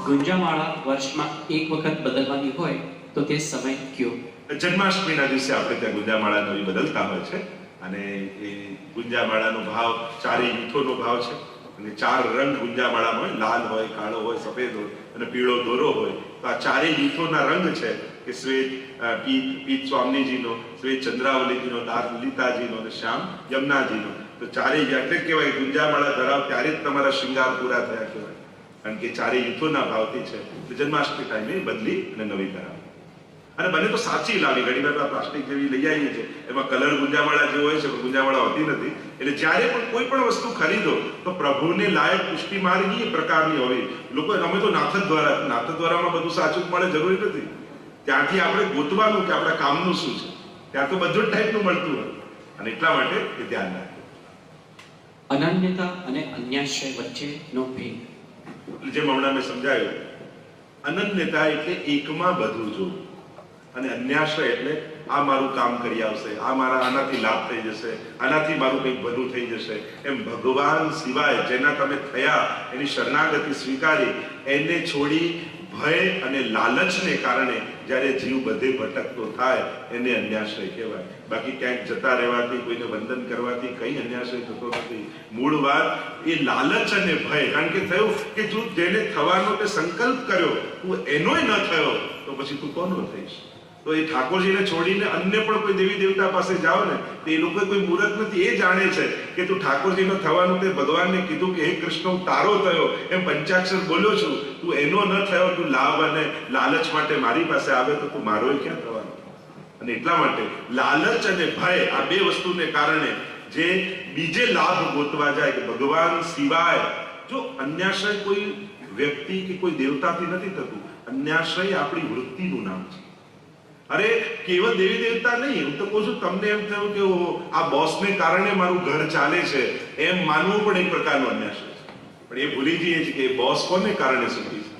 ગુંજામાળા વર્ષમાં એક વખત બદલવાની હોય તો તે સમય કયો? જન્માષ્ટમીના દિવસે આપણે ત્યાં ગુંજામાળા નવી બદલતા હોય છે અને એ ગુંજામાળાનો ભાવ ચારેય જૂથોનો ભાવ છે અને ચાર રંગ ગુંજામાળામાં હોય, લાલ હોય, કાળો હોય, સફેદ હોય અને પીળો દોરો હોય. તો આ ચારેય જૂથોના રંગ છે કે શ્વેત પીત સ્વામીજીનો, શ્વેત ચંદ્રાવલીજીનો, લાલ લલિતાજીનો અને શ્યામ યમુનાજીનો. તો ચારેય એટલે કહેવાય ગુંજામાળા ધરાવ ત્યારે જ તમારા શૃંગાર પૂરા થયા કહેવાય, કારણ કે ચારેય જૂથોના ભાવથી છે. જન્માષ્ટમી ટાઈમે બદલી અને નવી કરાવી અને બને તો સાચી લાવી. ઘણી વાર પ્લાસ્ટિક જેવી લઈ આવીએ છીએ, એમાં કલર ગુંજામાળા જેવો હોય છે પણ ગુંજામાળા હોતી નથી. એટલે જ્યારે પણ કોઈ પણ વસ્તુ ખરીદો તો પ્રભુને લાયક પુષ્ટિ માર્ગી એ પ્રકારની હોવી. લોકો અમે તો નાથદ્વારામાં બધું સાચું મળે જરૂરી નથી. ત્યાંથી આપણે ગોતવાનું કે આપણા કામનું શું છે. ત્યાં તો બધું જ ટાઈપનું મળતું હોય અને એટલા માટે એ ધ્યાન રાખવું. અનન્યતા અને અન્યાશ્રય વચ્ચેનો ભેદ જેમ હમણાં મેં સમજાયું, અનન્યતા એટલે એકમાં બધું જોવું અને અન્યાશ્રય એટલે આ મારું કામ કરી આવશે, આ મારા આનાથી લાભ થઈ જશે, આનાથી મારું કંઈક ભલું થઈ જશે. એમ ભગવાન સિવાય જેના તમે થયા એની શરણાગતિ સ્વીકારી એને છોડી ભય અને લાલચને કારણે જ્યારે જીવ બધે ભટકતો થાય એને અન્યાશ્રય કહેવાય. બાકી ક્યાંક જતા રહેવાથી, કોઈને વંદન કરવાથી કઈ અન્યાશ્રય થતો નથી. મૂળ વાત એ લાલચ અને ભય. કારણ કે થયું કે તું જેને થવાનો તે સંકલ્પ કર્યો તું એનોય ન થયો તો પછી તું કોનો થઈશ? તો એ ઠાકોરજીને છોડીને અન્ય પણ કોઈ દેવી દેવતા પાસે જાઓ ને તો એ લોકો કોઈ મૂર્ખ નથી. એ જાણે છે કે તું ઠાકોરજીનો થવાનું તે ભગવાનને કીધું કે હે કૃષ્ણ હું તારો થયો, એમ પંચાક્ષર બોલ્યો છું, તું એનો ન થયો, તું લાભ અને લાલચ માટે મારી પાસે આવે તો તું મારો ક્યાં થવાનો? અને એટલા માટે લાલચ અને ભય આ બે વસ્તુને કારણે જે બીજે લાભ ગોતવા જાય કે ભગવાન સિવાય, જો અન્યાશ્રય કોઈ વ્યક્તિ કે કોઈ દેવતાથી નથી થતું. અન્યાશ્રય આપણી વૃત્તિનું નામ છે. અરે કેવળ દેવી દેવતા નહીં, હું તો કહું છું તમને એમ થયું કે આ બોસને કારણે મારું ઘર ચાલે છે એમ માનવું પણ એક પ્રકારનો અન્યાશ્રય છે. પણ એ ભૂલી જઈએ છીએ કે બોસ કોને કારણે સુખી છે?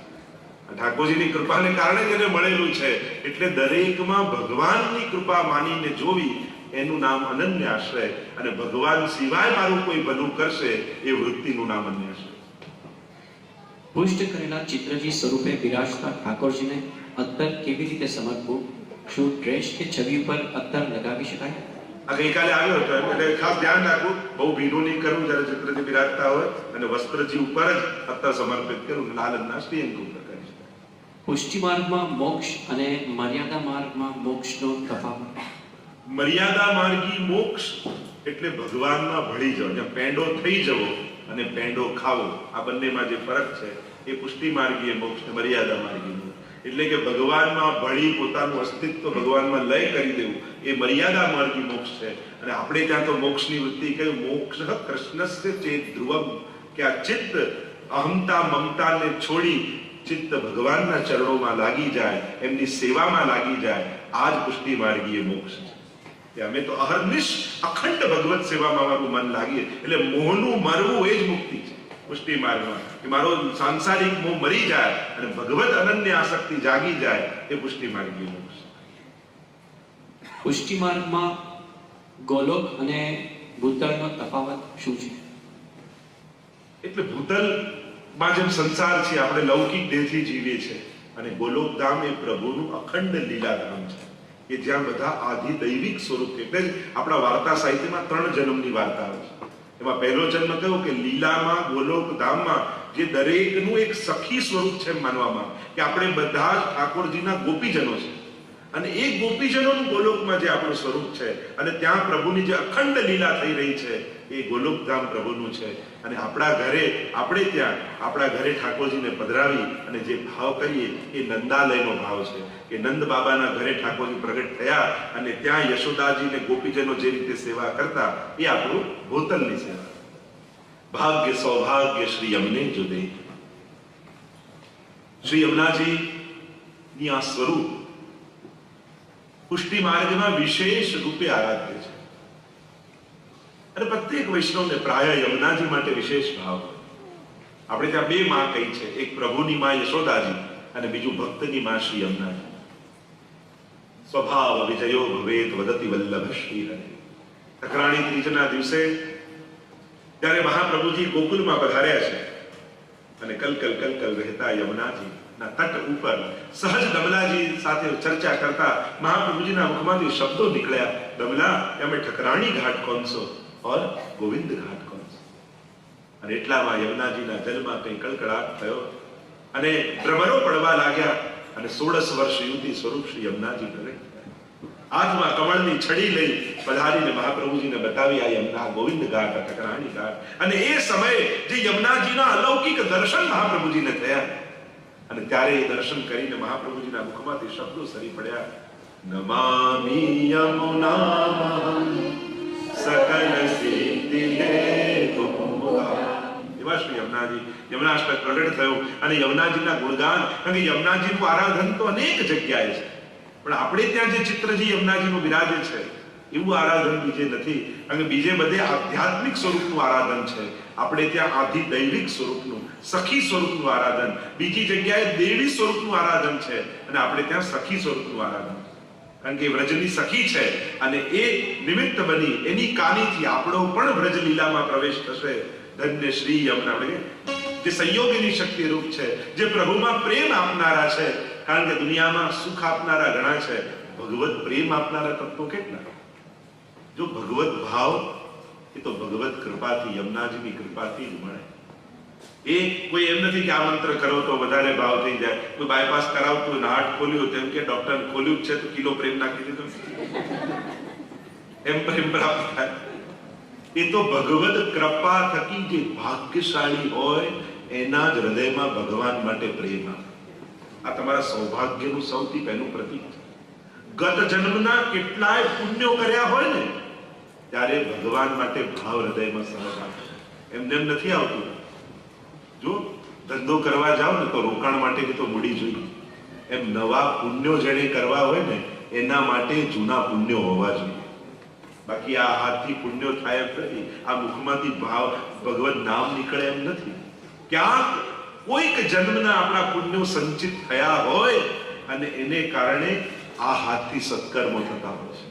ઠાકોરજીની કૃપાને કારણે જ એને મળેલું છે. એટલે દરેકમાં ભગવાનની કૃપા માનીને જોવી એનું નામ અનન્ય આશ્રય. અને ભગવાન સિવાય મારું કોઈ ભલું કરશે એ વૃત્તિનું નામ અન્યાશ્રય. પુષ્ટ કરેલા ચિત્રજી સ્વરૂપે બિરાજતા ઠાકોરજીને અત્તર કેવી રીતે સમર્પવું? શું ડ્રેસ કે છબી ઉપર અત્તર લગાવી શકાય? આ ગઈકાલે આવ્યો હતો એટલે ખાસ ધ્યાન રાખવું, બહુ ભીનું નહીં કરવું જ્યારે ચિત્રજી બિરાજતા હોય અને વસ્ત્રજી ઉપર જ અત્તર સમર્પિત કરવું. લાલનના શ્રીઅંગ ઉપર કરી શકાય. પુષ્ટિ માર્ગમાં મોક્ષ અને મર્યાદા માર્ગમાં મોક્ષનો તફાવત. મર્યાદા માર્ગી મોક્ષ એટલે ભગવાનમાં ભળી જવો, જ્યાં પેંડો થઈ જવો અને પેંડો ખાવો, આ બંનેમાં જે ફરક છે એ પુષ્ટિ માર્ગીય મોક્ષ ને મર્યાદા માર્ગી મોક્ષ. એટલે કે ભગવાનમાં ભળી પોતાનું અસ્તિત્વ ભગવાનમાં લય કરી દેવું એ મર્યાદા માર્ગી મોક્ષ છે. અને આપણે ત્યાં તો મોક્ષની વૃત્તિ કહ્યું મોક્ષ કૃષ્ણસ્ય ચેત ધ્રુવમ, કે આ ચિત્ત અહંતા મમતાને છોડી ચિત્ત ભગવાનના ચરણોમાં લાગી જાય, એમની સેવામાં લાગી જાય. આ જ પુષ્ટિ માર્ગીય મોક્ષ છે. અમે તો અહર્નિશ અખંડ ભગવત સેવામાં અમારું મન લાગીએ એટલે મોહનું મરવું એ જ મુક્તિ છે પુષ્ટિ માર્ગમાં. કે મારો સાંસારિક મોહ મરી જાય અને ભગવત અનન્ય આસક્તિ જાગી જાય એ પુષ્ટિ માર્ગીય મોક્ષ. પુષ્ટિ માર્ગમાં ગોલોક અને ભૂતળનો તફાવત શું છે? એટલે ભૂતલમાં જેમ સંસાર છે આપણે લૌકિક દેહથી જીવીએ છીએ અને ગોલોક ધામ એ પ્રભુનું અખંડ લીલા ધામ છે કે જ્યાં બધા આધિ દૈવિક સ્વરૂપ છે. એટલે જ આપણા વાર્તા સાહિત્યમાં 3 જન્મની વાર્તા આવે છે. એમાં પહેલો જન્મ કયો કે લીલામાં ગોલોક ધામમાં જે દરેકનું એક સખી સ્વરૂપ છે માનવામાં કે આપણે બધા જ ઠાકોરજીના ગોપીજનો છે અને એ ગોપીજનોનું ગોલોકમાં જે આપણું સ્વરૂપ છે અને ત્યાં પ્રભુની જે અખંડ લીલા થઈ રહી છે એ ગોલોક ધામ પ્રભુનું છે. અને આપણા ઘરે આપણે ત્યાં આપણા ઘરે ઠાકોરજીને પધરાવી અને જે ભાવ કરીએ એ નંદાલયનો ભાવ છે કે નંદ બાબાના ઘરે ઠાકોરજી પ્રગટ થયા અને ત્યાં યશોદાજીને ગોપીજનો જે રીતે સેવા કરતા એ આપણું ભૂતલની સેવા. ભાગ્ય સૌભાગ્ય શ્રી યમને જુદે. શ્રી યમુનાજી ની આ સ્વરૂપ પુષ્ટિ માર્ગમાં વિશેષ રૂપે આરાધ્ય છે. અને પ્રત્યેક વૈષ્ણવને પ્રાય યમુનાજી માટે વિશેષ ભાવ. આપણે ત્યાં 2 માં કહી છે, એક પ્રભુની માં યશોદાજી અને બીજું ભક્તની માં શ્રી યમુનાજી. સ્વભાવ વિજયો ભવેત વદતિ વલ્લભ શ્રી હરિ. અકરાણી ત્રીજના દિવસે જ્યારે મહાપ્રભુજી ગોકુલમાં પધાર્યા છે અને કલકલ કલકલ વહેતા યમુનાજી ના તટ ઉપર સહજ દમલાજી સાથે ચર્ચા કરતા મહાપ્રભુજીના મુખમાંથી શબ્દો નીકળ્યા, દમલા અમે ઠકરાણી ઘાટ કોણ છો और गोविंद घाट कौन सा? અને એટલામાં યમુનાજીના જલમાં કંઈ કળકળાટ થયો અને ભ્રમરો પડવા લાગ્યા અને 16 વર્ષ યુવતી સ્વરૂપ શ્રી યમુનાજી પ્રગટ થયા. હાથમાં કમળની છડી લઈ પધારીને મહાપ્રભુજીને બતાવી આ યમુના ગોવિંદ ઘાટ ઠકરાણી ઘાટ. અને એ સમયે જે યમુનાજીના અલૌકિક દર્શન મહાપ્રભુજીને થયા અને ત્યારે એ દર્શન કરીને મહાપ્રભુજીના મુખમાંથી શબ્દો સરી પડ્યા, નમામિ યમુનામહં सकल सिद्धि हेतु એવા શ્રી યમુનાજી યમુનાષ્ટક પ્રગટ થયું અને યમુનાજીના ગુણગાન. કારણ કે યમુનાજીનું આરાધન તો અનેક જગ્યાએ છે, પણ આપણે ત્યાં જે ચિત્રજી યમુનાજીનું બિરાજે છે એવું આરાધન બીજે નથી. કારણ કે બીજે બધે આધ્યાત્મિક સ્વરૂપનું આરાધન છે, આપણે ત્યાં આધિ દૈવિક સ્વરૂપનું સખી સ્વરૂપનું આરાધન, બીજી જગ્યાએ દેવી સ્વરૂપનું આરાધન છે અને આપણે ત્યાં સખી સ્વરૂપનું આરાધન. કારણ કે વ્રજની સખી છે અને એ નિમિત્ત બની એની કાનીથી આપણો પણ વ્રજ લીલામાં પ્રવેશ થશે. ધન્ય શ્રી યમુના, જે સંયોગીની શક્તિ રૂપ છે, જે પ્રભુમાં પ્રેમ આપનારા છે. કારણ કે દુનિયામાં સુખ આપનારા ઘણા છે, ભગવત પ્રેમ આપનારા તત્વો કેટલા? જો ભગવત ભાવ એ તો ભગવત કૃપાથી, યમુનાજીની કૃપાથી જ મળે. એ કોઈ એમ નથી કે આ મંત્ર કરો તો વધારે ભાવ થઈ જાય. કોઈ બાયપાસ કરાવતું હોય, હાર્ટ ખોલ્યું તેમ કે ડોક્ટર ખોલ્યું છે તો કિલો પ્રેમ નાખી દીધો એમ પ્રેમ પ્રાપ્ત થાય. એ તો ભગવત કૃપા થકી જે ભાગ્યશાળી હોય એના જ હૃદયમાં ભગવાન માટે પ્રેમ આવે. આ તમારા સૌભાગ્યનું સૌથી પહેલું પ્રતીક છે. ગત જન્મના કેટલાય પુણ્યો કર્યા હોય ને ત્યારે ભગવાન માટે ભાવ હૃદયમાં સહજ આવે. એમને એમ નથી આવતું. જો ધંધો કરવા જાવ ને તો રોકાણ માટેની તો મૂડી જોઈએ. એમ નવા પુણ્યો જેને કરવા હોય ને એના માટે જૂના પુણ્યો હોવા જોઈએ. બાકી આ હાથથી પુણ્યો થાય એમ નથી, આ મુખમાંથી ભાવ ભગવત નામ નીકળે એમ નથી. ક્યાંક કોઈક જન્મના આપણા પુણ્યો સંચિત થયા હોય અને એને કારણે આ હાથથી સત્કર્મો થતા હોય છે.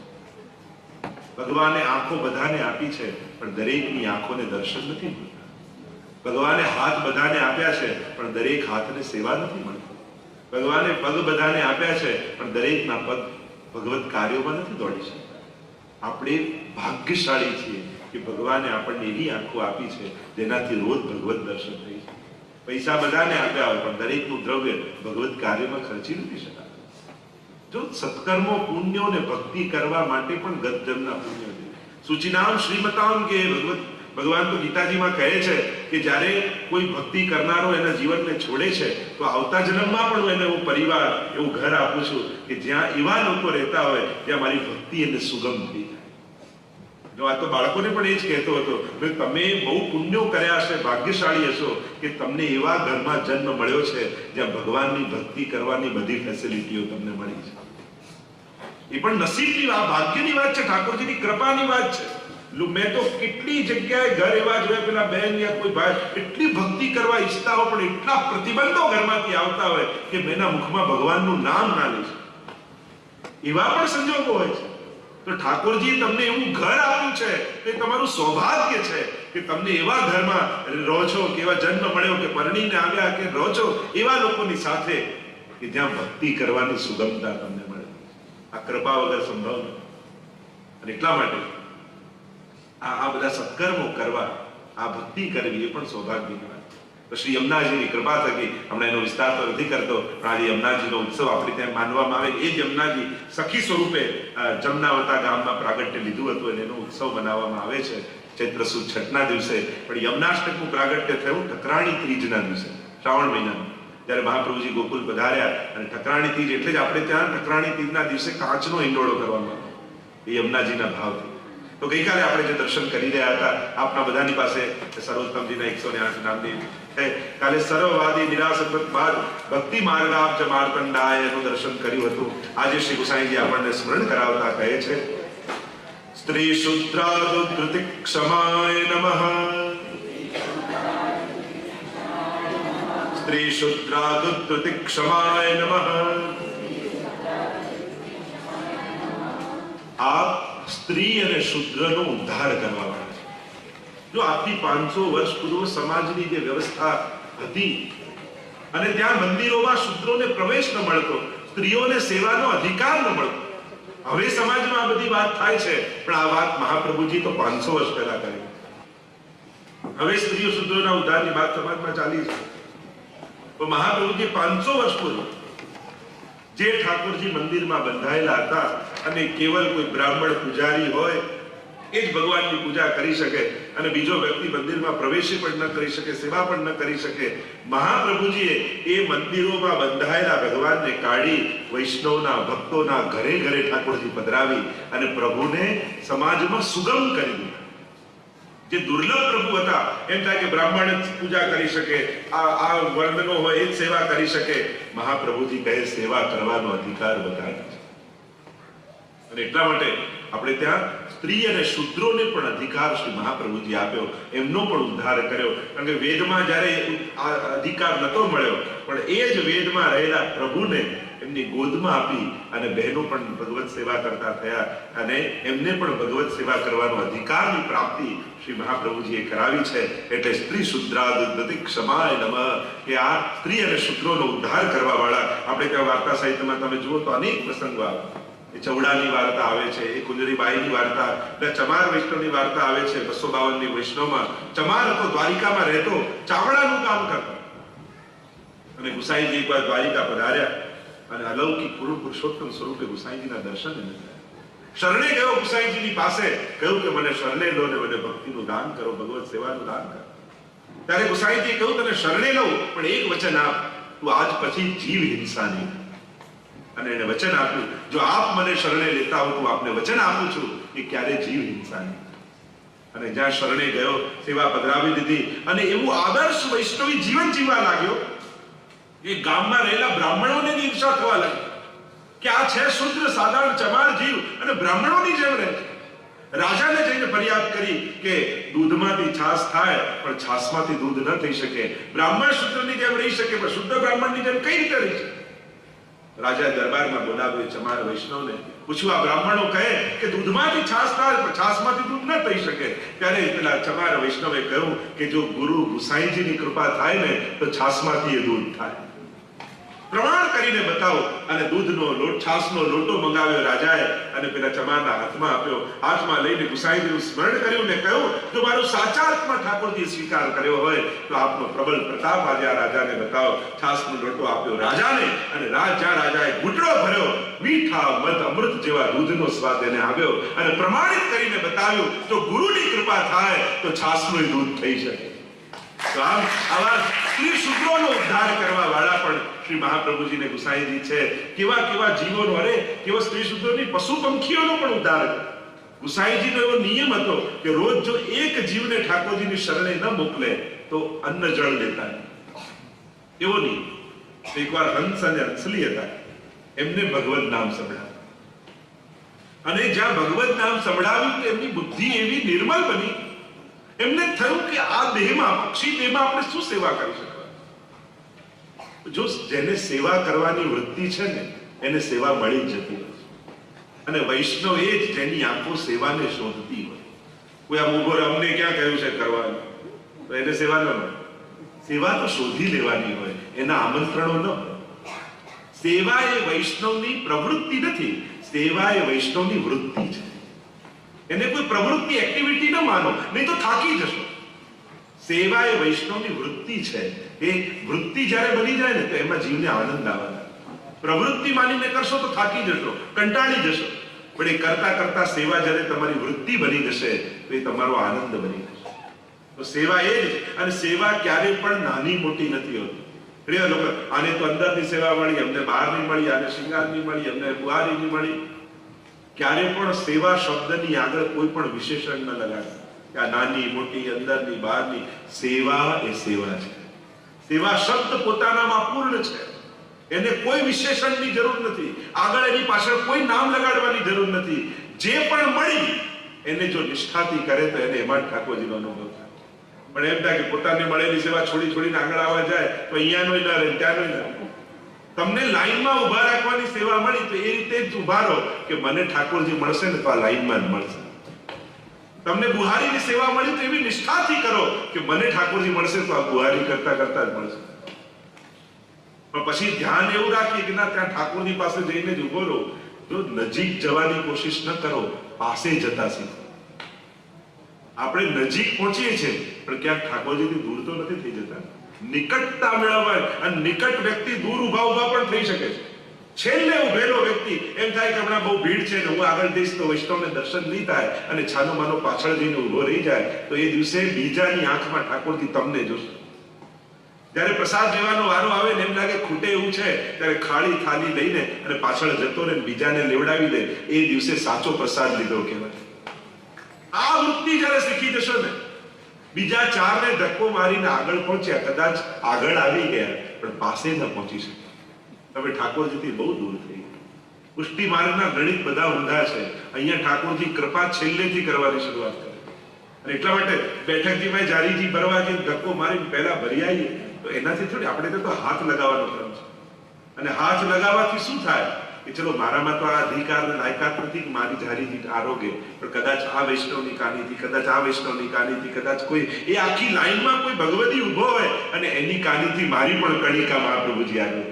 ભગવાને આંખો બધાને આપી છે પણ દરેકની આંખોને દર્શન નથી મળતા. ભગવાને હાથ બધાને આપ્યા છે પણ દરેક હાથને સેવા નથી મળતી. ભગવાને પગ બધાને આપ્યા છે પણ દરેકના પગ ભગવત કાર્યોમાં નથી દોડી શકતા. આપણે ભાગ્યશાળી છીએ કે ભગવાને આપણને એવી આંખો આપી છે જેનાથી રોજ ભગવત દર્શન થઈ છે. પૈસા બધાને આપ્યા હોય પણ દરેકનું દ્રવ્ય ભગવત કાર્યમાં ખર્ચી નથી શકાતું. જો સત્કર્મો પુણ્યો ને ભક્તિ કરવા માટે પણ ગત જન્મના પુણ્યો છે. સુચિનામ શ્રીમતામ કે ભગવાન તો ગીતાજીમાં કહે છે કે જ્યારે કોઈ ભક્તિ કરનારો એના જીવનને છોડે છે તો આવતા જન્મમાં પણ હું એને એવું પરિવાર, એવું ઘર આપું છું કે જ્યાં એવા લોકો રહેતા હોય ત્યાં મારી ભક્તિ એને સુગમ થઈ જાય. જો આ તો બાળકોને પણ એ જ કહેતો હતો, તમે બહુ પુણ્યો કર્યા હશે, ભાગ્યશાળી હશો કે તમને એવા ઘરમાં જન્મ મળ્યો છે જ્યાં ભગવાનની ભક્તિ કરવાની બધી ફેસિલિટીઓ તમને મળી છે. એ પણ નસીબની વાત, ભાગ્યની વાત છે, ઠાકોરજીની કૃપાની વાત છે. મેં તો કેટલી જગ્યાએ ઘર એવા જોયા, પેલા બહેન યા કોઈ ભાઈ એટલી ભક્તિ કરવા ઈચ્છતા હોય પણ એટલા પ્રતિબંધો ઘરમાંથી આવતા હોય કે મેના મુખમાં ભગવાનનું નામ ના લે. એવા પણ સંજોગો હોય છે. તો ઠાકોરજી તમને એવું ઘર આપ્યું છે કે તમારું સૌભાગ્ય છે કે તમને એવા ઘરમાં રહો છો કે એવા જન્મ મળ્યો કે પરણીને આવ્યા કે રહો છો એવા લોકોની સાથે કે જ્યાં ભક્તિ કરવાની સુગમતા તમને મળે. આ કૃપા વગર સંભવ નથી. અને એટલા માટે આ બધા સત્કર્મો કરવા, આ ભક્તિ કરવી એ પણ સૌભાગ્યની વાત છે. તો શ્રી યમુનાજીની કૃપા થકી, હમણાં એનો વિસ્તાર તો નથી કરતો, પણ આજે યમુનાજીનો ઉત્સવ આપણે ત્યાં માનવામાં આવે. એ જ યમુનાજી સખી સ્વરૂપે જમનાવતા ગામમાં પ્રાગટ્ય લીધું હતું અને એનો ઉત્સવ મનાવવામાં આવે છે ચૈત્ર સુદ છઠના દિવસે. પણ યમુનાષ્ટકનું પ્રાગટ્ય થયું ઠકરાણી ત્રીજના દિવસે, શ્રાવણ મહિનામાં, જ્યારે મહાપ્રભુજી ગોકુલ પધાર્યા. અને ઠકરાણી ત્રીજ એટલે જ આપણે ત્યાં ઠકરાણી ત્રીજના દિવસે કાચનો ઈંડોળો કરવામાં આવે એ યમુનાજીના ભાવથી. તો ગઈકાલે આપણે જે દર્શન કરી રહ્યા હતા, આપના બધાની પાસે સર્વોત્તમજીના 108 નામની છે. કાલે સર્વવાદી નિરાસક્ત બાદ ભક્તિ માર્ગાબ્જ માર્તંડાય એનું દર્શન કર્યું હતું. આજે શ્રી ગુસાઈજી આપણને સ્મરણ કરાવતા કહે છે, સ્ત્રી શુદ્રાદુદ્ધૃતિ ક્ષમાય નમઃ, સ્ત્રી શુદ્રાદુદ્ધૃતિ ક્ષમાય નમઃ. આ સ્ત્રી અને શુદ્રનો ઉદ્ધાર કરવા વાળા છે. જો આજથી 500 વર્ષ પૂર્વ સમાજની જે વ્યવસ્થા હતી. અને ત્યાં મંદિરોમાં શૂદ્રોને પ્રવેશ ન મળતો, સ્ત્રીઓને સેવાનો અધિકાર ન મળતો. હવે સમાજમાં આ બધી વાત થાય છે, પણ આ વાત મહાપ્રભુજી તો 500 વર્ષ પહેલા કરી. હવે સ્ત્રીઓ શૂદ્રોના ઉદ્ધારની વાત સમાજમાં ચાલી છે, તો મહાપ્રભુજી 500 વર્ષ પૂર્વે જે ઠાકોરજી મંદિરમાં બંધાયેલા હતા અને કેવલ કોઈ બ્રાહ્મણ પૂજારી હોય એ જ ભગવાનની પૂજા કરી શકે અને બીજો વ્યક્તિ મંદિરમાં પ્રવેશી પણ ન કરી શકે, સેવા પણ ન કરી શકે, મહાપ્રભુજીએ એ મંદિરોમાં બંધાયેલા ભગવાનને કાઢી વૈષ્ણવના ભક્તોના ઘરે ઘરે ઠાકોરજી પધરાવી અને પ્રભુને સમાજમાં સુગમ કરી દીધા. જે દુર્લભ પ્રભુ હતા, એમ થાય કે બ્રાહ્મણ જ પૂજા કરી શકે, આ વર્ણનો હોય એ જ સેવા કરી શકે, મહાપ્રભુજી કહે સેવા કરવાનો અધિકાર બધાને છે. અને એટલા માટે આપણે ત્યાં સ્ત્રી અને શૂદ્રોને પણ અધિકાર શ્રી મહાપ્રભુજી આપ્યો, એમનો પણ ઉદ્ધાર કર્યો. કારણ કે વેદમાં જ્યારે આ અધિકાર નતો મળ્યો, પણ એ જ વેદમાં રહેલા પ્રભુને એમની ગોદમાં આપી અને બહેનો પણ ભગવત સેવા કરતા થયા અને એમને પણ ભગવત સેવા કરવાનો અધિકારની પ્રાપ્તિ શ્રી મહાપ્રભુજીએ કરાવી છે. એટલે સ્ત્રી શુદ્રાદિ ક્ષમાય નમઃ, કે આ સ્ત્રી અને શૂદ્રોનો ઉદ્ધાર કરવા વાળા. આપણે ત્યાં વાર્તા સાહિત્યમાં તમે જુઓ તો અનેક પ્રસંગો આવે. એ ચૌડાની વાર્તા આવે છે, એ કુંજરીબાઈની વાર્તા, ચમાર વૈષ્ણવની વાર્તા આવે છે. 252 વૈષ્ણવમાં ચમાર હતો, દ્વારિકામાં રહેતો, ચાવડાનું કામ કરતો. અને ગુસાઈજી એકવાર દ્વારિકા પધાર્યા અને અલૌકિક પુરુષોત્તમ સ્વરૂપે ગુસાઈજીના દર્શન શરણે ગયો. ગુસાઈજીની પાસે કહ્યું કે મને શરણે લો ને મને ભક્તિનું દાન કરો, ભગવત સેવાનું દાન કરો. ત્યારે ગુસાઈજીએ કહ્યું તને શરણે લઉં, પણ એક વચન આપ, તું આજ પછી જીવ હિંસા નહીં. અને એને વચન આપ્યું, જો આપ મને શરણે લેતા હો તો આપને વચન આપું છું કે ક્યારે જીવ હિંસા નહીં. અને જ્યાં શરણે ગયો, સેવા પધરાવી દીધી અને એવું આદર્શ વૈષ્ણવી જીવન જીવવા લાગ્યો એ ગામમાં રહેલા બ્રાહ્મણોને ઈર્ષા થવા લાગી કે આ છે શુદ્ર સાધારણ ચમાર જીવ અને બ્રાહ્મણોની જેમ રહે. રાજાને જઈને ફરિયાદ કરી કે દૂધમાંથી છાશ થાય પણ છાશમાંથી દૂધ ન થઈ શકે, બ્રાહ્મણ શુદ્રની જેમ રહી શકે પણ શુદ્ધ બ્રાહ્મણની જેમ કઈ રીતે રહી શકે. રાજા દરબારમાં બોલાવ્યો ચમાર વૈષ્ણવને, પૂછ્યું આ બ્રાહ્મણો કહે કે દૂધમાંથી છાશ થાય પણ છાશમાંથી દૂધ ન થઈ શકે. ત્યારે પેલા ચમાર વૈષ્ણવે કહ્યું કે જો ગુરુ ગુસાઈજીની કૃપા થાય ને તો છાશમાંથી એ દૂધ થાય. પ્રમાણ કરીને બતાવો. અને દૂધનો લોટ, છાશનો લોટો મંગાવ્યો રાજાએ અને પેલા ચમારના હાથમાં આપ્યો. હાથમાં લઈને ગુસાઈજીનું સ્મરણ કર્યું ને કહ્યું જો મારું સાચા અર્થમાં ઠાકોરજીએ સ્વીકાર કર્યો હોય તો આપનો પ્રબળ પ્રતાપ આજે આ રાજાને બતાવો. છાશનો લોટો આપ્યો રાજાને અને રાજાએ ઘૂંટડો ભર્યો. મીઠા મધ અમૃત જેવા દૂધનો સ્વાદ એને આવ્યો અને પ્રમાણિત કરીને બતાવ્યું જો ગુરુની કૃપા થાય તો છાશનું દૂધ થઈ શકે. તો આમ આવા સ્ત્રી શુદ્રોનો ઉદ્ધાર કરવા વાળા પણ શ્રી મહાપ્રભુજીને ગુસાઈજી છે. કેવા કેવા જીવોનો, અરે કેવા સ્ત્રી શુદ્રોની, પશુ પંખીઓનો પણ ઉદ્ધાર કર્યો. ગુસાઈજીનો એવો નિયમ હતો કે રોજ જો એક જીવને ઠાકોરજીની શરણે ન મોકલે તો અન્ન જળ લેતા નહીં. એવો નિયમ. એકવાર હંસ અને હંસલી હતા, એમને ભગવત નામ સંભળાવ્યું અને જ્યાં ભગવત નામ સંભળાવ્યું તો એમની બુદ્ધિ એવી નિર્મલ બની, એમને થયું કે આ દેહમાં, પક્ષી દેહમાં આપણે શું સેવા કરી શકીએ. જો જેને સેવા કરવાની વૃત્તિ છે ને એને સેવા મળી જતી હોય. અને વૈષ્ણવ એ જ જેની આંખો સેવાને શોધતી હોય. કોઈ આમ ઉભો અમને ક્યાં કહ્યું છે કરવાનું, તો એને સેવા ન મળે. સેવા તો શોધી લેવાની હોય, એના આમંત્રણો ન હોય. સેવા એ વૈષ્ણવની પ્રવૃત્તિ નથી, સેવા એ વૈષ્ણવની વૃત્તિ છે. એને કોઈ પ્રવૃત્તિ, એક્ટિવિટી ન માનો, નહીં તો થાકી જશો. સેવા એ વૈષ્ણવની વૃત્તિ છે. એ વૃત્તિ જ્યારે બની જાય ને તો એમાં જીવને આનંદ આવવાનો. પ્રવૃત્તિ માનીને કરશો તો થાકી જશો, કંટાળી જશો. પણ એ કરતા કરતા સેવા જ્યારે તમારી વૃત્તિ બની જશે તો એ તમારો આનંદ બની જશે. તો સેવા એ જ. અને સેવા ક્યારે પણ નાની મોટી નથી હોતી. લોકો આને તો અંદરની સેવા મળી, અમને બહારની મળી, આને શિંગારની મળી, અમને બુહારીની મળી. ક્યારે પણ સેવા શબ્દની આગળ કોઈ પણ વિશેષણ ન લગાડે કે આ નાની મોટી, અંદરની બહારની. સેવા એ સેવા છે. સેવા શબ્દ પોતાનામાં પૂર્ણ છે, એને કોઈ વિશેષણની જરૂર નથી, આગળ એની પાછળ કોઈ નામ લગાડવાની જરૂર નથી. જે પણ મળી એને જો નિષ્ઠાથી કરે તો એને એમાં ઠાકોરજીનો અનુભવ થાય. પણ એમ થાય કે પોતાને મળેલી સેવા છોડી છોડીને આગળ આવવા જાય તો અહીંયાનો ન રહે, ત્યાંનો ન રહે. તમને લાઈનમાં ઉભા રાખવાની સેવા મળી તો એ રીતે જ ઉભા રહો કે મને ઠાકોરજી મળશે ને તો આ લાઈનમાં જ મળશે. તમને બુહારીની સેવા મળી તો એવી નિષ્ઠાથી કરો કે મને ઠાકોરજી મળશે તો આ બુહારી કરતા કરતા જ મળશે. પણ પછી ધ્યાન એવું રાખીએ કે ના, ત્યાં ઠાકોરની પાસે જઈને જ ઉભો રહો. જો નજીક જવાની કોશિશ ન કરો, પાસે જતા શીખો. આપણે નજીક પહોંચીએ છીએ પણ ક્યાંક ઠાકોરજીથી દૂર તો નથી થઈ જતા. નિકટતા મેળવવા, અને નિકટ વ્યક્તિ દૂર ઉભા પણ થઈ શકે છે. છેલ્લે ઉભેલો વ્યક્તિ એમ થાય કે હમણાં બહુ ભીડ છે ને હું આગળ જઈશ તો વૈષ્ણવને દર્શન નહીં થાય, અને છાનો માનો પાછળ જઈને ઉભો રહી જાય તો એ દિવસે બીજાની આંખમાં ઠાકોરજી તમને જોશે. જ્યારે પ્રસાદ લેવાનો વારો આવે ને એમ લાગે ખૂટે એવું છે, ત્યારે ખાલી થાળી લઈને અને પાછળ જતો રહે બીજાને લેવડાવી દે, એ દિવસે સાચો પ્રસાદ લીધો કહેવાય. આ વૃત્તિ જ્યારે શીખી જશો ને, બીજા ચારને ધક્કો મારીને આગળ પહોંચ્યા, કદાચ આગળ આવી ગયા પણ પાસે ન પહોંચી શકે. તમે ઠાકોરજીથી બહુ દૂર થઈ. પુષ્ટિ માર્ગના ગણિત બધા ઊંધા છે. અહીંયા ઠાકોરજી કૃપા છેલ્લેથી કરવાની શરૂઆત કરે, અને એટલા માટે બેઠકજીમાં જારીજી ભરવાજી ધક્કો મારી પહેલા ભરી આવીએ તો એનાથી થોડી, આપણે તો હાથ લગાવવાનો ક્રમ છે. અને હાથ લગાવવાથી શું થાય કે ચલો મારામાં તો આ અધિકાર ને લાયકાત નથી કે મારી જારીજી આરોગ્ય, પણ કદાચ આ વૈષ્ણવની કાનીથી, કદાચ આ વૈષ્ણવની કાનીથી, કદાચ કોઈ એ આખી લાઈનમાં કોઈ ભગવતી ઉભો હોય અને એની કાનીથી મારી પણ કણિકા મહાપ્રભુજી આગળ.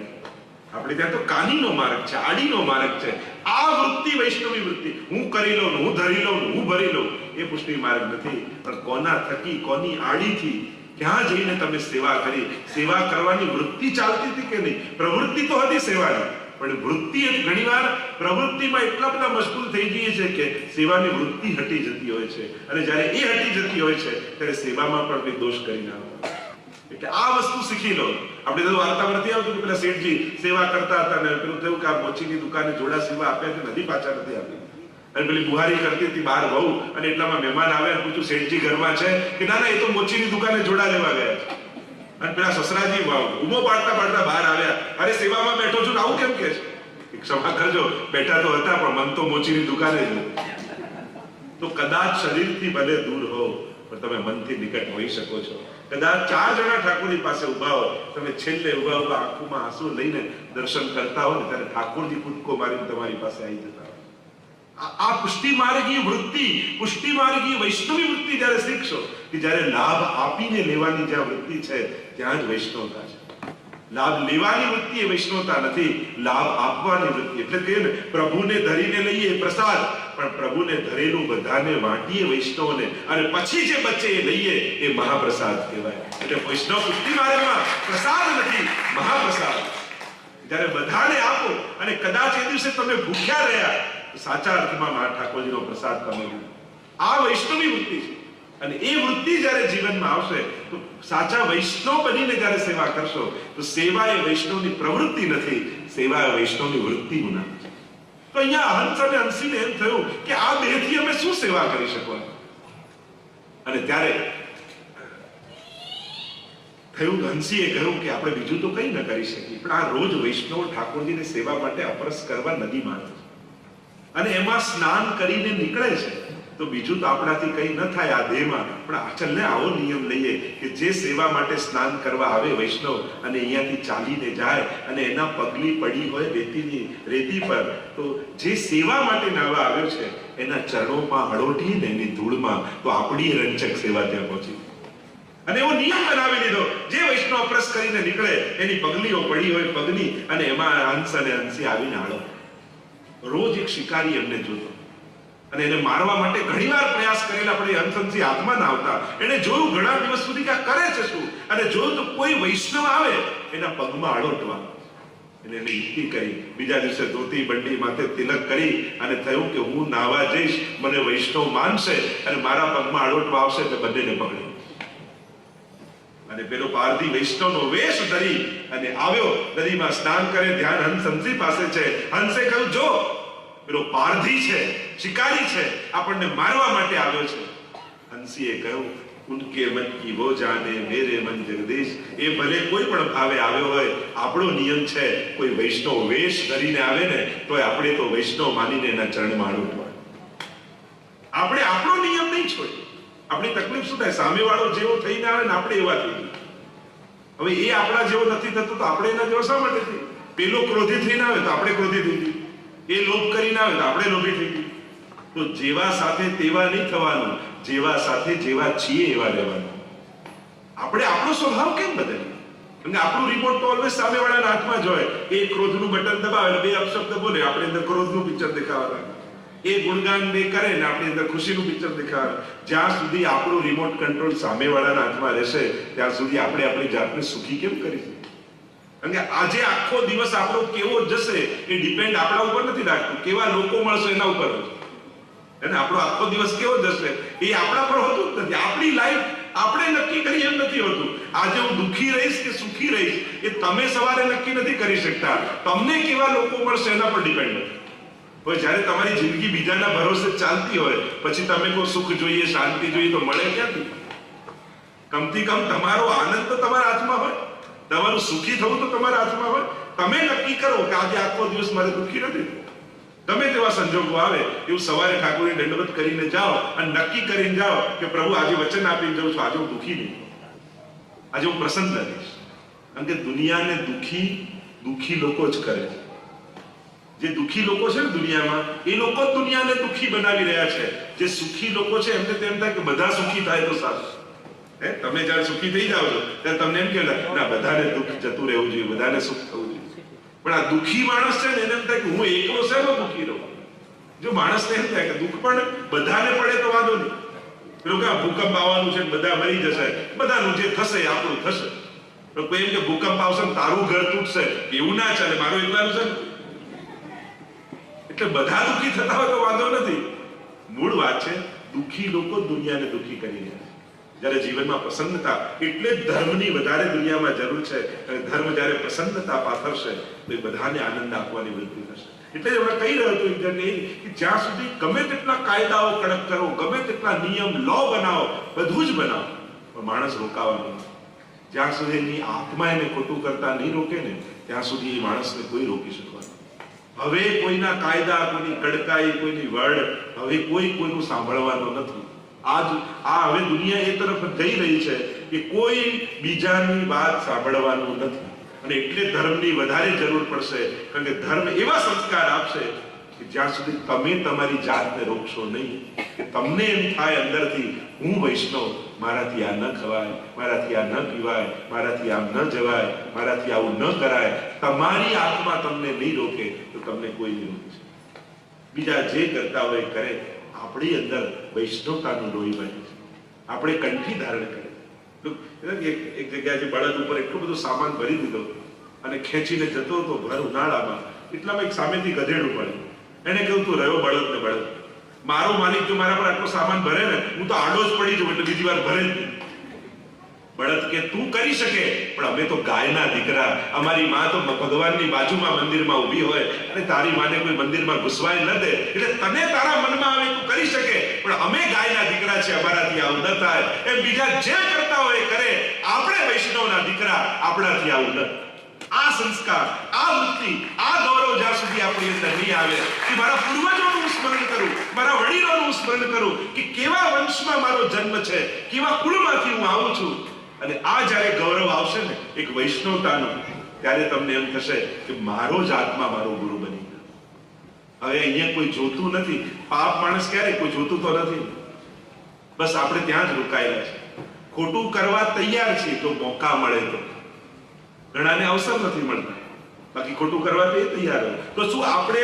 આપણે ત્યાં તો કાનીનો માર્ગ છે, આડીનો માર્ગ છે. આ વૃત્તિ વૈષ્ણવી વૃત્તિ, હું કરી લઉં, હું ધરી લઉં, હું ભરી લઉં, એ પુષ્ટિ માર્ગ નથી. પણ કોના થકી, કોની આડીથી, ક્યાં જઈને તમે સેવા કરી, સેવા કરવાની વૃત્તિ ચાલતી હતી કે નહીં? પ્રવૃત્તિ તો હતી સેવાની, પણ વૃત્તિ ઘણીવાર પ્રવૃત્તિમાં એટલા બધા મશગુલ થઈ જઈએ છે કે સેવાની વૃત્તિ હટી જતી હોય છે. અને જ્યારે એ હટી જતી હોય છે ત્યારે સેવામાં પણ કોઈ દોષ કરી ના હોય. એટલે આ વસ્તુ શીખી લો. આપણે તો વાર્તામાં નથી આવતું કે પેલા શેઠજી સેવા કરતા હતા ને પેલું થયું કે આ મોચીની દુકાને જોડા સેવા આપ્યા છે, નદી પાછા નથી આપી. અને પેલી બુહારી કરતી હતી બહાર વહુ, અને એટલામાં મહેમાન આવ્યા, પૂછ્યું શેઠજી ઘરમાં છે? કે ના ના, એ તો મોચીની દુકાને જોડા લેવા ગયા છે. અને પેલા સસરાજી ઉમો પાડતા પાડતા બહાર આવ્યા, અરે સેવામાં બેઠો છું, આવું કેમ કે છે? ક્ષમા કરજો, બેઠા તો હતા પણ મન તો મોચીની દુકાને જ. તો કદાચ શરીરથી ભલે દૂર હો પણ તમે મનથી નિકટ હોઈ શકો છો. કદાચ 4 જણા ઠાકોરજી પાસે ઉભા હોય, તમે છેલ્લે ઉભા ઉભા આંખોમાં આંસુ લઈને દર્શન કરતા હો ને ત્યારે ઠાકોરજી કૂદકો મારીને તમારી પાસે આવી જતા. આ પુષ્ટિ માર્ગી વૃત્તિ, પુષ્ટિ માર્ગી વૈષ્ણવી વૃત્તિ જ્યારે શીખશો કે જ્યારે લાભ આપીને લેવાની જ્યાં વૃત્તિ છે ત્યાં જ વૈષ્ણવતા છે. લાભ લેવાની વૃત્તિ એ વૈષ્ણવતા નથી, લાભ આપવાની વૃત્તિ. એટલે કે પ્રભુને ધરીને લઈએ પ્રસાદ, પણ પ્રભુને ધરેલું બધાને વાટીએ વૈષ્ણવને, અને પછી જે બચે એ લઈએ એ મહાપ્રસાદ કહેવાય. એટલે વૈષ્ણવ પુષ્ટિ માર્ગમાં પ્રસાદ નથી, મહાપ્રસાદ. જ્યારે બધાને આપો અને કદાચ એ દિવસે તમે ભૂખ્યા રહ્યા, સાચા અર્થમાં મહા ઠાકોરજીનો પ્રસાદ તમે લો. આ વૈષ્ણવી વૃત્તિ છે. અને એ વૃત્તિ જ્યારે જીવનમાં આવશે તો સાચા વૈષ્ણવ બનીને જ્યારે સેવા કરશો તો સેવા એ વૈષ્ણવની પ્રવૃત્તિ નથી, સેવા એ વૈષ્ણવની વૃત્તિનું નામ છે. તો અહીંયા હંસ અને હંસીને એમ થયું કે આ દેહથી અમે શું સેવા કરી શકવાનું? અને ત્યારે થયું, હંસીએ કહ્યું કે આપણે બીજું તો કંઈ ન કરી શકીએ, પણ આ રોજ વૈષ્ણવ ઠાકોરજીની સેવા માટે અપરસ કરવા નદીમાં આવે છે અને એમાં સ્નાન કરીને નીકળે છે, તો બીજું તો આપણાથી કંઈ ન થાય આ દેહમાં. પણ અચલને આવો નિયમ લઈએ કે જે સેવા માટે સ્નાન કરવા આવે વૈષ્ણવ અને અહીંયાથી ચાલીને જાય અને એના પગલી પડી હોય રેતી પર, તો જે સેવા માટે નાવા આવ્યો છે એના ચરણોમાં હળોટીને એની ધૂળમાં, તો આપણી રંચક સેવા ત્યાં પહોંચી. અને એવો નિયમ બનાવી લીધો, જે વૈષ્ણવ અપરસ કરીને નીકળે એની પગલીઓ પડી હોય પગની, અને એમાં હંસ અને હંસી આવીને હાળો. રોજ એક શિકારી એમને જોતો અને એને મારવા માટે ઘણીવાર પ્રયાસ કરેલા, પણ એ હંસહંસી હાથમાં ના આવતા. એને જોયું ઘણા દિવસ સુધી કે આ કરે છે શું, અને જોયું તો કોઈ વૈષ્ણવ આવે એના પગમાં આળોટવા. એને યુક્તિ કરી, બીજા દિવસે ધોતી બંડી માથે તિલક કરી અને થયું કે હું નાવા જઈશ, મને વૈષ્ણવ માનશે અને મારા પગમાં આળોટવા આવશે તો બંનેને પકડી. અને પેલો પારધી વૈષ્ણવનો વેશ ધરી અને આવ્યો, નદીમાં સ્નાન કરે, ધ્યાન હંસ હંસી પાસે છે. હંસે કહ્યું, જો પેલો પારધી છે, શિકારી છે, આપણને મારવા માટે આવ્યો છે. હંસીએ કહ્યું, ઉનકે મન કી વો જાને, મેરે મન જગદીશ. એ ભલે કોઈ પણ ભાવે આવ્યો હોય, આપણો નિયમ છે કોઈ વૈષ્ણવ વેશ ધરીને આવે ને તો આપણે તો વૈષ્ણવ માનીને એના ચરણમાં આળોટવા. આપણે આપણો નિયમ નહીં છોડીએ. આપણી તકલીફ શું થાય, સામેવાળો જેવો થઈને આવે ને આપણે એવા થઈ જઈએ. હવે એ આપણા જેવો નથી થતો તો આપણે એના જેવો શા માટે થઈએ? પેલો ક્રોધી થઈને આવે તો આપણે ક્રોધી થઈ જઈએ, એ લોભ કરીને આવે તો આપણે લોભી થઈ જઈએ. તો જેવા સાથે તેવા નહીં થવાનું, જેવા સાથે જેવા છીએ એવા રહેવાનું. આપણે આપણો સ્વભાવ કેમ બદલીએ? કેમ કે આપણું રિમોટ તો ઓલવેઝ સામેવાળાના હાથમાં જ હોય. એ ક્રોધનું બટન દબાવે, બે અપશબ્દ બોલે, આપણે અંદર ક્રોધનું પિક્ચર દેખાવા. એ ગુણગાન બે કરે ને આપણી અંદર ખુશીનું પિક્ચર દેખાવે. જ્યાં સુધી આપણું રિમોટ કંટ્રોલ સામેવાળાના હાથમાં રહેશે ત્યાં સુધી આપણે આપણી જાતને સુખી કેમ કરીશું? કારણ કે આજે આખો દિવસ આપણો કેવો જશે એ ડિપેન્ડ આપણા ઉપર નથી રાખતું, કેવા લોકો મળશે એના ઉપર જ. અને આપણો આખો દિવસ કેવો જશે એ આપણા પર હોતું જ નથી. આપણી લાઈફ આપણે નક્કી કરી એમ નથી હોતું. આજે હું દુઃખી રહીશ કે સુખી રહીશ એ તમે સવારે નક્કી નથી કરી શકતા. તમને કેવા લોકો મળશે એના પર ડિપેન્ડ નથી. હવે જ્યારે તમારી જિંદગી બીજાના ભરોસે ચાલતી હોય પછી તમે કોઈ સુખ જોઈએ, શાંતિ જોઈએ તો મળે ક્યાંથી? કમથી કમ તમારો આનંદ તો તમારા હાથમાં હોય, તમારું સુખી થવું તો તમારા હાથમાં હોય. તમે નક્કી કરો કે આજે આખો દિવસ મારે દુઃખી નથી. ગમે તેવા સંજોગો આવે એવું સવારે ઠાકોરને દંડવત કરીને જાઓ અને નક્કી કરીને જાઓ કે પ્રભુ આજે વચન આપીને જાઉં છું, આજે હું દુઃખી નહીં, આજે હું પ્રસન્ન રહીશ. કારણ કે દુનિયાને દુઃખી લોકો જ કરે છે. જે દુઃખી લોકો છે ને દુનિયામાં, એ લોકો જ દુનિયાને દુઃખી બનાવી રહ્યા છે. જે સુખી લોકો છે એમને તેમ થાય કે બધા સુખી થાય તો સારું. તમે જ્યારે સુખી થઈ જાઓ છો ત્યારે તમને એમ કહેવાય ના બધાને દુઃખ જતું રહેવું જોઈએ, બધાને સુખ થવું જોઈએ. પણ આ દુઃખી માણસ છે ને એને એમ થાય કે હું એકલો શેનો દુઃખી રહું? જો માણસને એમ થાય કે દુઃખ પણ બધાને પડે તો વાંધો નહીં. પેલું કે ભૂકંપ આવવાનું છે, બધા મરી જશે, બધાનું જે થશે એ આપણું થશે. પણ કોઈ એમ કે ભૂકંપ આવશે ને તારું ઘર તૂટશે, એવું ના ચાલે, મારું એકલાનું છે. એટલે બધા દુઃખી થતા હોય તો વાંધો નથી. મૂળ વાત છે દુઃખી લોકો દુનિયાને દુઃખી કરી રહ્યા છે. જ્યારે જીવનમાં પ્રસન્નતા, એટલે જ ધર્મની વધારે દુનિયામાં જરૂર છે. અને ધર્મ જ્યારે પ્રસન્નતા પાથરશે તો એ બધાને આનંદ આપવાની વૃત્તિ થશે. એટલે જ હમણાં કહી રહ્યો હતો એક જણને કે જ્યાં સુધી ગમે તેટલા કાયદાઓ કડક કરો, ગમે તેટલા નિયમ લો બનાવો, બધું જ બનાવો, પણ માણસ રોકાવાનો નથી. જ્યાં સુધી એની આત્મા એને ખોટું કરતા નહીં રોકે ને ત્યાં સુધી એ માણસને કોઈ રોકી શકવાનું. હવે કોઈના કાયદા, કોઈની કડકાઈ, કોઈની વડ, હવે કોઈનું સાંભળવાનું નથી. હવે દુનિયા એ તરફ જઈ રહી છે કે કોઈ બીજાની વાત સાંભળવાનું નથી. અને એટલે ધર્મની વધારે જરૂર પડશે. કારણ કે ધર્મ એવા સંસ્કાર આપશે કે જ્યાં સુધી તમે તમારી જાતને રોકશો નહીં, કે તમને એમ થાય અંદરથી હું વૈષ્ણવ, મારાથી આ ન ખવાય, મારાથી આ ન પીવાય, મારાથી આમ ન જવાય, મારાથી આવું ન કરાય, તમારી આત્મા તમને નહીં રોકે તો તમને કોઈ નહીં રોકે છે. બીજા જે કરતા હોય કરે. આપણી અંદર વૈષ્ણવતાનું લોહી વહે છે. આપણે કંઠી ધારણ કરે. એક જગ્યાએ બળદ ઉપર એટલો બધો સામાન ભરી દીધો અને ખેંચીને જતો હતો ભર ઉનાળામાં. એટલામાં એક સામેથી ગધેડું પડ્યું. એને કહ્યું તું રહ્યો બળદ ને બળદ, મારો માલિક જો મારા પર આટલો સામાન ભરે ને હું તો આડો જ પડી જાઉં, એટલે બીજી વાર ભરે જ નહીં. બળદ કે તું કરી શકે, પણ અમે તો ગાયના દીકરા, અમારી માં તો ભગવાનની બાજુમાં મંદિરમાં ઊભી હોય અને તારી માને કોઈ મંદિરમાં ઘુસવાય ન દે, એટલે તને તારા મનમાં આવે તું કરી શકે, પણ અમે ગાયના દીકરા છે, અમારાથી આવું ન થાય. એમ બીજા જે કરતા હોય કરે, આપણે વૈષ્ણવના દીકરા, આપણાથી આવું ન. આ સંસ્કાર, આ વૃત્તિ, આ ગૌરવ જ્યાં સુધી આપણી અંદર નહીં આવે કે મારા પૂર્વજોનું સ્મરણ કરું, મારા વડીલોનું સ્મરણ કરું કે કેવા વંશમાં મારો જન્મ છે, કેવા કુળમાંથી હું આવું છું. અને આ જ્યારે ગૌરવ આવશે ને એક વૈષ્ણવતાનું, ત્યારે તમને એમ થશે કે મારો જ આત્મા મારો ગુરુ બની ગયો. હવે અહીંયા કોઈ જોતું નથી. પાપ માણસ ક્યારે કોઈ જોતું તો નથી. બસ આપણે ત્યાં જ રોકાયેલા છે. ખોટું કરવા તૈયાર છીએ તો મોકા મળે તો. ઘણાને અવસર નથી મળતા, બાકી ખોટું કરવા તે તૈયાર હોય. તો શું આપણે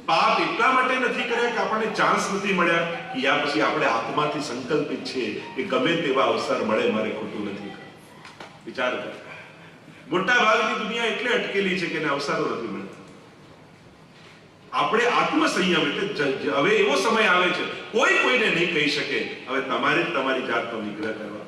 પાપ એટલા માટે નથી કર્યા કે આપણને ચાન્સ નથી મળ્યા, કે યા પછી આપણે આત્માથી સંકલ્પિત છીએ કે ગમે તેવા અવસર મળે મારે ખોટું નથી કરવું? વિચાર કરો. મોટા ભાગની દુનિયા એટલે અટકેલી છે કે એને અવસરો નથી મળતા. આપણે આત્મસંયમ, એટલે હવે એવો સમય આવે છે કોઈ કોઈને નહીં કહી શકે હવે તમારે જ તમારી જાતનો નિગ્રહ કરવા.